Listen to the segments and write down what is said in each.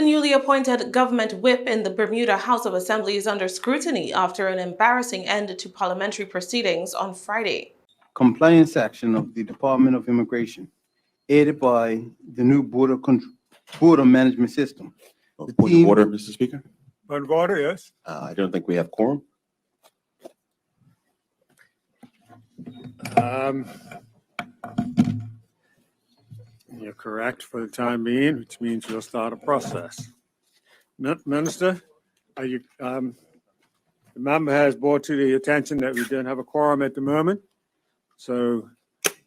The newly appointed government whip in the Bermuda House of Assembly is under scrutiny after an embarrassing end to parliamentary proceedings on Friday. Compliance action of the Department of Immigration, aided by the new border management system. Point of order, Mr. Speaker. Point of order, yes. I don't think we have quorum. You're correct for the time being, which means we'll start a process. Minister, are you, the member has brought to the attention that we don't have a quorum at the moment, so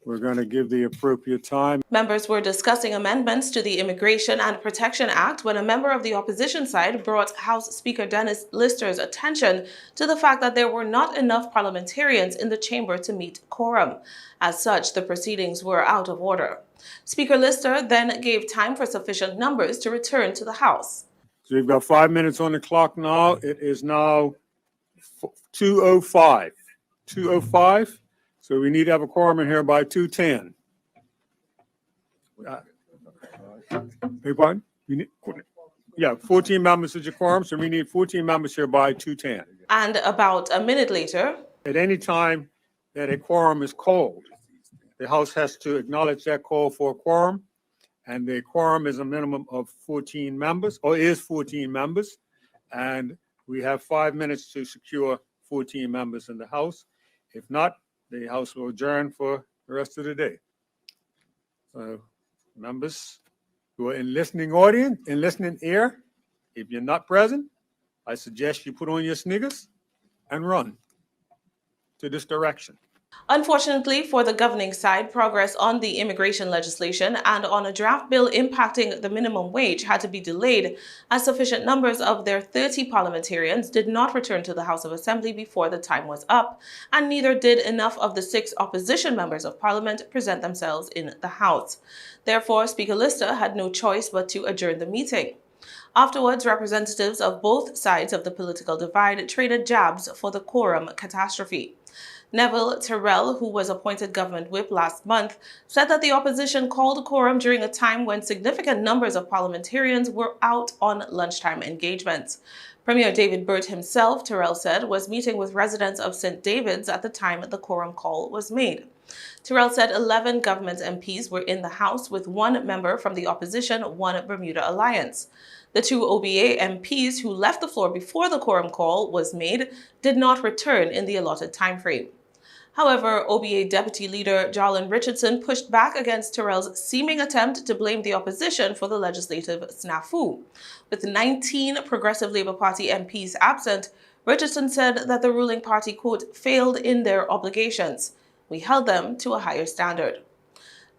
we're going to give the appropriate time. Members were discussing amendments to the Immigration and Protection Act when a member of the opposition side brought House Speaker Dennis Lister's attention to the fact that there were not enough parliamentarians in the chamber to meet quorum. As such, the proceedings were out of order. Speaker Lister then gave time for sufficient numbers to return to the House. So we've got 5 minutes on the clock now. It is now 2:05. 2:05. So we need to have a quorum in here by 2:10. Beg pardon? You need, yeah, 14 members is your quorum, so we need 14 members here by 2:10. And about a minute later, At any time that a quorum is called, the House has to acknowledge that call for a quorum, and the quorum is a minimum of 14 members, or is 14 members, and we have 5 minutes to secure 14 members in the House. If not, the House will adjourn for the rest of the day. So, members who are in listening audience, in listening ear, if you're not present, I suggest you put on your sneakers and run to this direction. unfortunately for the governing side, progress on the immigration legislation and on a draft bill impacting the minimum wage had to be delayed as sufficient numbers of their 30 parliamentarians did not return to the House of Assembly before the time was up, and neither did enough of the 6 opposition members of Parliament present themselves in the House. Therefore, Speaker Lister had no choice but to adjourn the meeting. Afterwards, representatives of both sides of the political divide traded jabs for the quorum catastrophe. Neville Terrell, who was appointed government whip last month, said that the opposition called a quorum during a time when significant numbers of parliamentarians were out on lunchtime engagements. Premier David Burt himself, Terrell said, was meeting with residents of St. David's at the time the quorum call was made. Terrell said 11 government MPs were in the House, with 1 member from the opposition, 1 Bermuda Alliance. The 2 OBA MPs who left the floor before the quorum call was made did not return in the allotted time frame. However, OBA Deputy Leader Jarlin Richardson pushed back against Terrell's seeming attempt to blame the opposition for the legislative snafu. With 19 Progressive Labour Party MPs absent, Richardson said that the ruling party, quote, failed in their obligations. We held them to a higher standard.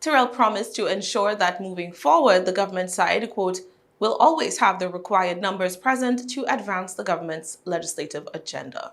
Terrell promised to ensure that moving forward, the government side, quote, will always have the required numbers present to advance the government's legislative agenda.